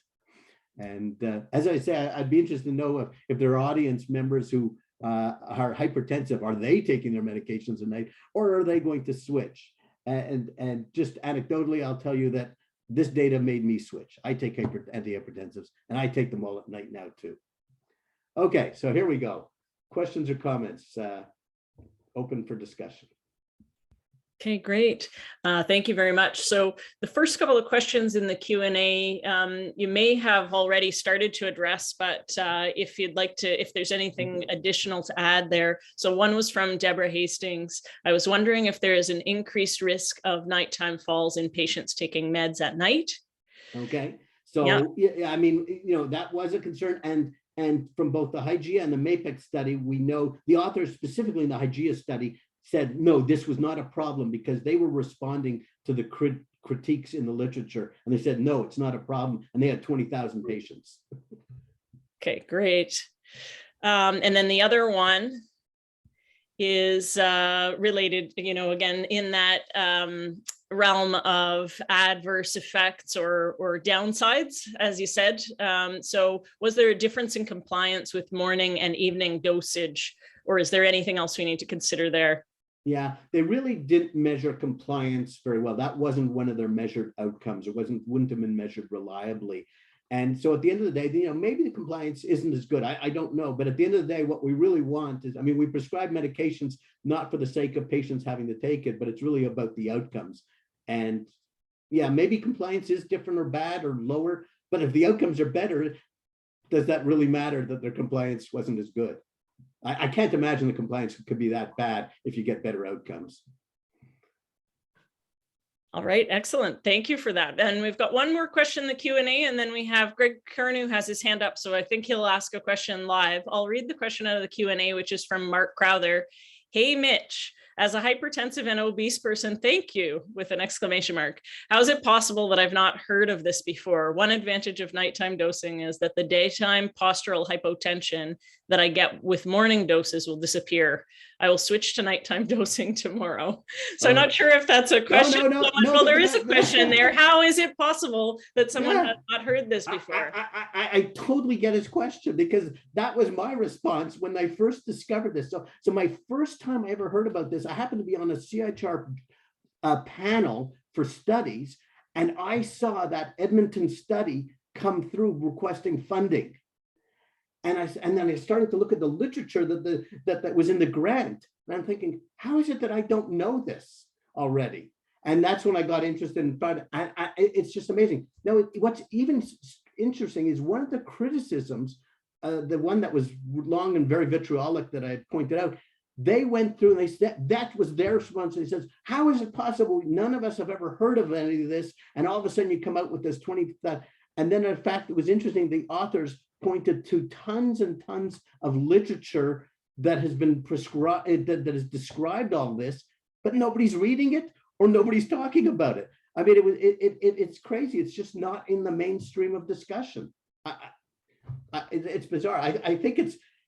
And as I say, I'd be interested to know if there are audience members who are hypertensive, are they taking their medications at night, or are they going to switch? And just anecdotally, I'll tell you that this data made me switch. I take antihypertensives, and I take them all at night now too. Okay, so here we go. Questions or comments? Open for discussion. Okay, great. Thank you very much. So the first couple of questions in the Q&A, you may have already started to address, but if you'd like to, if there's anything additional to add there. So one was from Deborah Hastings. I was wondering if there is an increased risk of nighttime falls in patients taking meds at night. Okay. So yeah, I mean, that was a concern. And from both the Hygia and the MAPEC study, we know the authors specifically in the Hygia study said, no, this was not a problem, because they were responding to the critiques in the literature. And they said, no, it's not a problem. And they had 20,000 patients. Okay, great. And then the other one is related, again, in that realm of adverse effects or downsides, as you said. So was there a difference in compliance with morning and evening dosage, or is there anything else we need to consider there? Yeah, they really didn't measure compliance very well. That wasn't one of their measured outcomes. It wouldn't have been measured reliably. And so at the end of the day, maybe the compliance isn't as good. I don't know. But at the end of the day, what we really want is, we prescribe medications not for the sake of patients having to take it, but it's really about the outcomes. And yeah, maybe compliance is different or bad or lower, but if the outcomes are better, does that really matter that their compliance wasn't as good? I can't imagine the compliance could be that bad if you get better outcomes. All right, excellent. Thank you for that. And we've got one more question in the Q&A, and then we have Greg Kernu has his hand up, so I think he'll ask a question live. I'll read the question out of the Q&A, which is from Mark Crowther. Hey, Mitch, as a hypertensive and obese person, thank you, with an exclamation mark. How is it possible that I've not heard of this before? One advantage of nighttime dosing is that the daytime postural hypotension that I get with morning doses will disappear. I will switch to nighttime dosing tomorrow. So I'm not sure if that's a question. No, well, there is a question there. How is it possible that someone has not heard this before? I totally get his question, because that was my response when I first discovered this. So my first time I ever heard about this, I happened to be on a CIHR panel for studies, and I saw that Edmonton study come through requesting funding. And then I started to look at the literature that was in the grant. And I'm thinking, how is it that I don't know this already? And that's when I got interested in it. It's just amazing. Now, what's even interesting is one of the criticisms, the one that was long and very vitriolic that I had pointed out, they went through and they said that was their response. And he says, how is it possible? None of us have ever heard of any of this. And all of a sudden you come out with this 20. And then in fact, it was interesting. The authors pointed to tons and tons of literature that has been prescribed, that has described all this, but nobody's reading it or nobody's talking about it. I mean, it's crazy. It's just not in the mainstream of discussion. It's bizarre. I think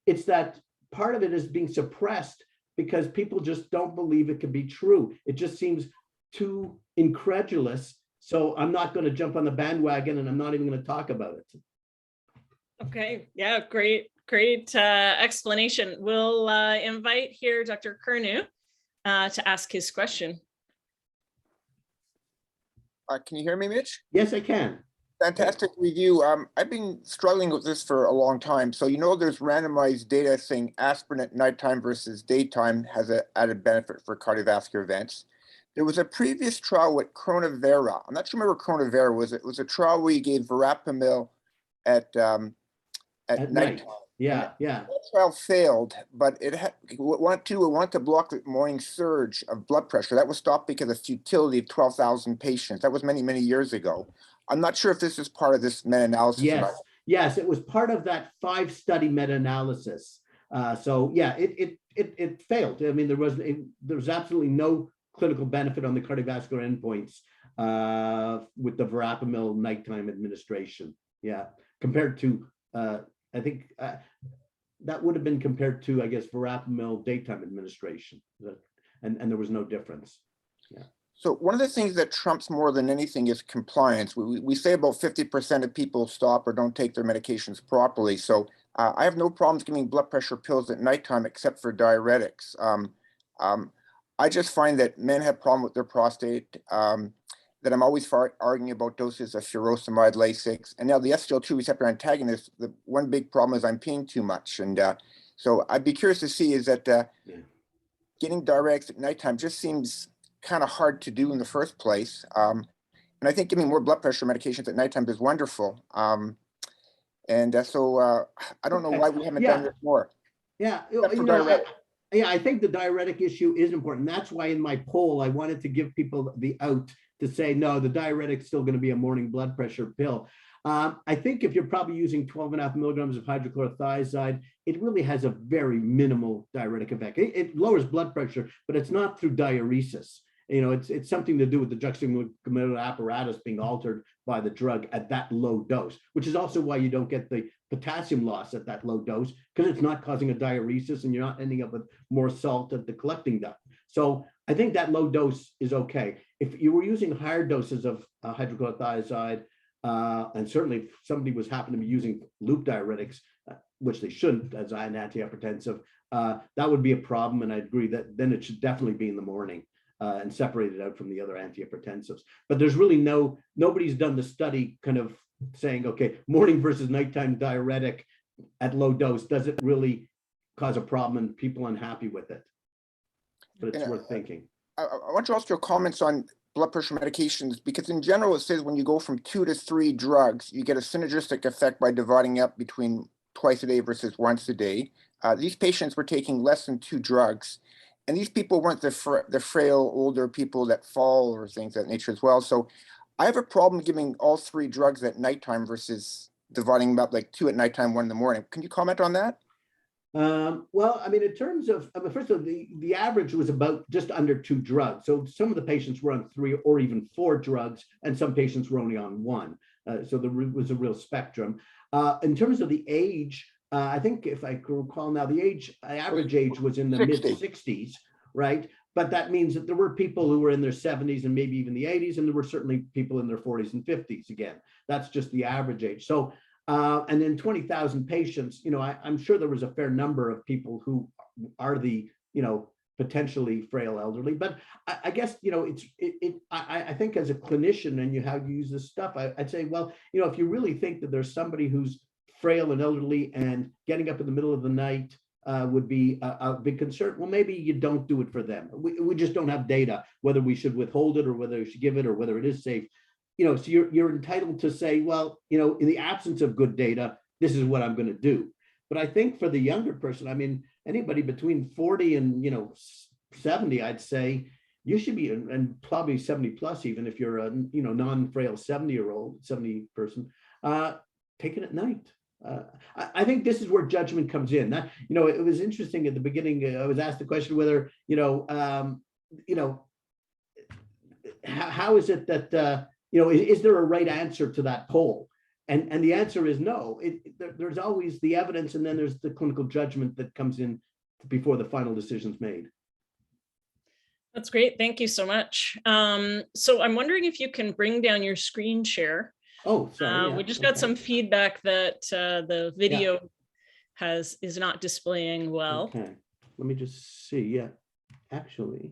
it's that part of it is being suppressed because people just don't believe it can be true. It just seems too incredulous. So I'm not going to jump on the bandwagon, and I'm not even going to talk about it. Okay, yeah, great explanation. We'll invite here Dr. Kernu to ask his question. Can you hear me, Mitch? Yes, I can. Fantastic review. I've been struggling with this for a long time. So, there's randomized data saying aspirin at nighttime versus daytime has an added benefit for cardiovascular events. There was a previous trial with Coronavera. I'm not sure remember Coronavera was. It was a trial where you gave verapamil at At night. night. Yeah, yeah. That trial failed, but it wanted to block the morning surge of blood pressure. That was stopped because of futility of 12,000 patients. That was many, many years ago. I'm not sure if this is part of this meta-analysis. Yes, yes, it was part of that 5-study meta-analysis. So yeah, it failed. I mean, there was absolutely no clinical benefit on the cardiovascular endpoints with the verapamil nighttime administration. Yeah, compared to I think that would have been compared to, I guess, verapamil daytime administration, and there was no difference. Yeah. So one of the things that trumps more than anything is compliance. We say about 50% of people stop or don't take their medications properly. So I have no problems giving blood pressure pills at nighttime except for diuretics. I just find that men have problem with their prostate, that I'm always arguing about doses of furosemide, Lasix, and now the SGLT2 receptor antagonist. The one big problem is I'm peeing too much. And so I'd be curious to see is that getting diuretics at nighttime just seems kind of hard to do in the first place. And I think giving more blood pressure medications at nighttime is wonderful. So I don't know why we haven't done this more. Yeah, I think the diuretic issue is important. That's why in my poll, I wanted to give people the out to say, no, the diuretic is still going to be a morning blood pressure pill. I think if you're probably using 12.5 milligrams of hydrochlorothiazide, it really has a very minimal diuretic effect. It lowers blood pressure, but it's not through diuresis. You know, it's something to do with the juxtaglomerular apparatus being altered by the drug at that low dose, which is also why you don't get the potassium loss at that low dose, because it's not causing a diuresis and you're not ending up with more salt at the collecting duct. So I think that low dose is okay. If you were using higher doses of hydrochlorothiazide, and certainly if somebody was happened to be using loop diuretics, which they shouldn't as an antihypertensive, that would be a problem. And I agree that then it should definitely be in the morning. And separated out from the other antihypertensives. But there's really nobody's done the study kind of saying, okay, morning versus nighttime diuretic at low dose, does it really cause a problem and people unhappy with it? But it's worth thinking. I want to ask your comments on blood pressure medications, because in general, it says when you go from 2 to 3 drugs, you get a synergistic effect by dividing up between twice a day versus once a day. These patients were taking less than 2 drugs. And these people weren't the frail older people that fall or things of that nature as well. So I have a problem giving all 3 drugs at nighttime versus dividing them up like 2 at nighttime, 1 in the morning. Can you comment on that? Well, I mean, in terms of, first of all, the average was about just under 2 drugs. So some of the patients were on 3 or even 4 drugs, and some patients were only on 1. So there was a real spectrum. In terms of the age, I think if I can recall now, the average age was in the mid-60s, right? But that means that there were people who were in their 70s and maybe even the 80s, and there were certainly people in their 40s and 50s. Again, that's just the average age. So, and in 20,000 patients, you know, I'm sure there was a fair number of people who are the, you know, potentially frail elderly. But I guess, you know, I think as a clinician and how you use this stuff, I'd say, well, you know, if you really think that there's somebody who's frail and elderly and getting up in the middle of the night would be a big concern, well, maybe you don't do it for them. We just don't have data whether we should withhold it or whether we should give it or whether it is safe. You know, so you're entitled to say, well, you know, in the absence of good data, this is what I'm going to do. But I think for the younger person, I mean, anybody between 40 and, you know, 70, I'd say you should be, and probably 70 plus, even if you're a, you know, non-frail 70 person, take it at night. I think this is where judgment comes in. That, you know, it was interesting at the beginning. I was asked the question whether, you know, how is it that, you know, is there a right answer to that poll? And the answer is no. There's always the evidence, and then there's the clinical judgment that comes in before the final decision's made. That's great. Thank you so much. So I'm wondering if you can bring down your screen share. Oh, sorry. We just got some feedback that the video is not displaying well. Okay, let me just see. Yeah, actually,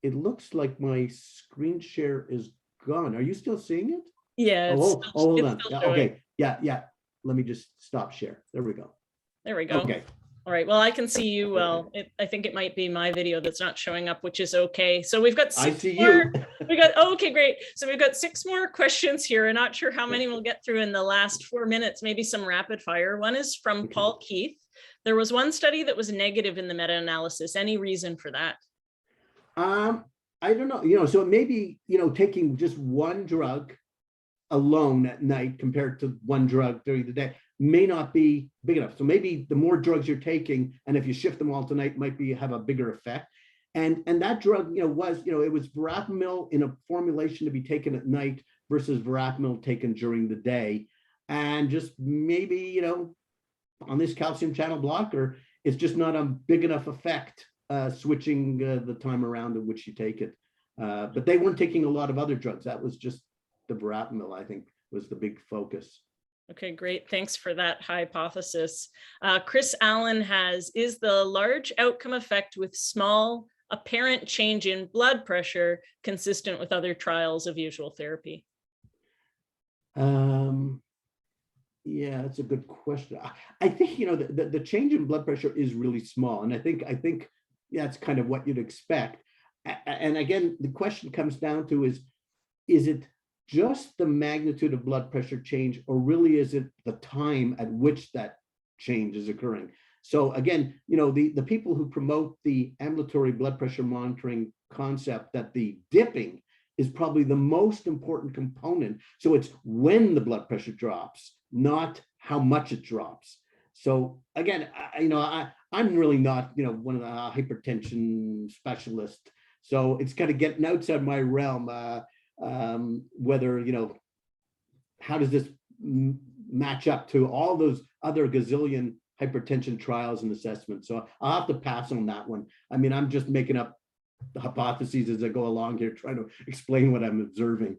it looks like my screen share is gone. Are you still seeing it? Yeah. Hold on. Yeah, okay. Yeah. Let me just stop share. There we go. There we go. Okay. All right, well, I can see you well. I think it might be my video that's not showing up, which is okay. So we've got I 6 see more. you. Oh, okay, great. So we've got 6 more questions here. I'm not sure how many we'll get through in the last 4 minutes, maybe some rapid fire. One is from Paul Keith. There was one study that was negative in the meta-analysis. Any reason for that? I don't know, so it may be, taking just one drug alone at night compared to one drug during the day may not be big enough. So maybe the more drugs you're taking, and if you shift them all tonight, might be have a bigger effect. And that drug, was, it was verapamil in a formulation to be taken at night versus verapamil taken during the day. And just maybe, on this calcium channel blocker, it's just not a big enough effect switching the time around in which you take it. But they weren't taking a lot of other drugs. That was just the verapamil, I think, was the big focus. Okay, great. Thanks for that hypothesis. Chris Allen is the large outcome effect with small apparent change in blood pressure consistent with other trials of usual therapy? Yeah, that's a good question. I think, the change in blood pressure is really small. And I think that's kind of what you'd expect. And again, the question comes down to is it just the magnitude of blood pressure change, or really is it the time at which that change is occurring? So again, the people who promote the ambulatory blood pressure monitoring concept, that the dipping is probably the most important component. So it's when the blood pressure drops, not how much it drops. So again, I'm really not, one of the hypertension specialists. So it's kind of getting outside my realm. Whether, how does this match up to all those other gazillion hypertension trials and assessments? So I'll have to pass on that one. I mean, I'm just making up the hypotheses as I go along here, trying to explain what I'm observing.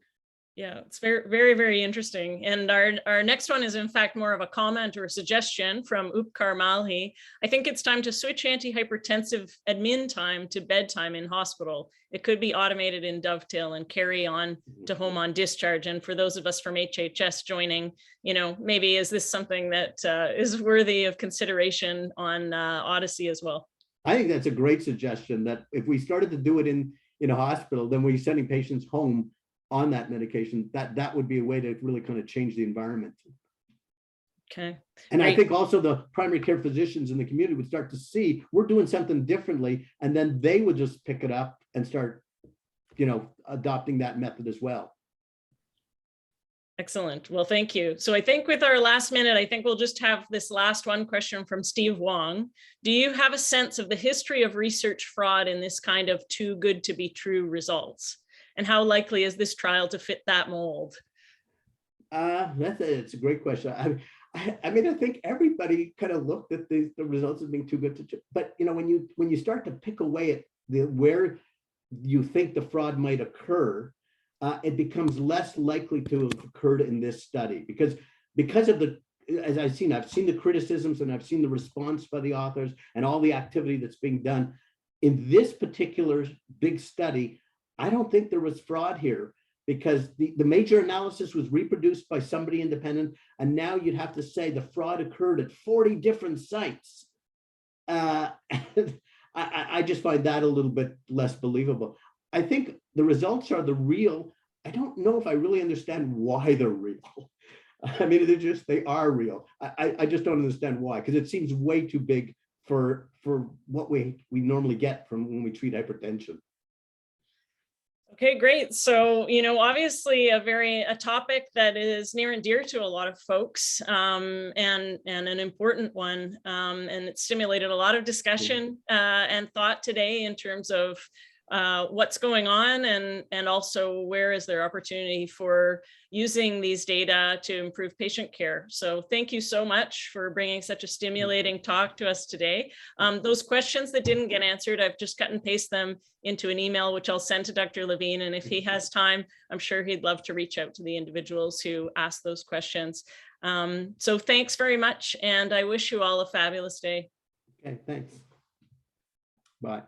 Yeah, it's very, very, very interesting. And our next one is in fact more of a comment or a suggestion from Upkar Malhi. I think it's time to switch antihypertensive admin time to bedtime in hospital. It could be automated in Dovetail and carry on to home on discharge. And for those of us from HHS joining, maybe is this something that is worthy of consideration on Odyssey as well? I think that's a great suggestion, that if we started to do it in a hospital, then we're sending patients home on that medication, that would be a way to really kind of change the environment. Okay. And Great. I think also the primary care physicians in the community would start to see we're doing something differently, and then they would just pick it up and start, adopting that method as well. Excellent. Well, thank you. So I think with our last minute, I think we'll just have this last one question from Steve Wong. Do you have a sense of the history of research fraud in this kind of too good to be true results? And how likely is this trial to fit that mold? It's a great question. I mean, I think everybody kind of looked at the results as being too good to, but when you start to pick away at where you think the fraud might occur, it becomes less likely to have occurred in this study because of as I've seen the criticisms and I've seen the response by the authors and all the activity that's being done in this particular big study. I don't think there was fraud here, because the major analysis was reproduced by somebody independent, and now you'd have to say the fraud occurred at 40 different sites. I just find that a little bit less believable. I think the results are the real. I don't know if I really understand why they're real. I mean, they are real. I just don't understand why, because it seems way too big for what we normally get from when we treat hypertension. Okay, great. So, obviously a topic that is near and dear to a lot of folks, and an important one. And it stimulated a lot of discussion and thought today in terms of what's going on, and also where is there opportunity for using these data to improve patient care. So thank you so much for bringing such a stimulating talk to us today. Those questions that didn't get answered, I've just cut and paste them into an email, which I'll send to Dr. Levine. And if he has time, I'm sure he'd love to reach out to the individuals who asked those questions. So thanks very much. And I wish you all a fabulous day. Okay, thanks. Bye.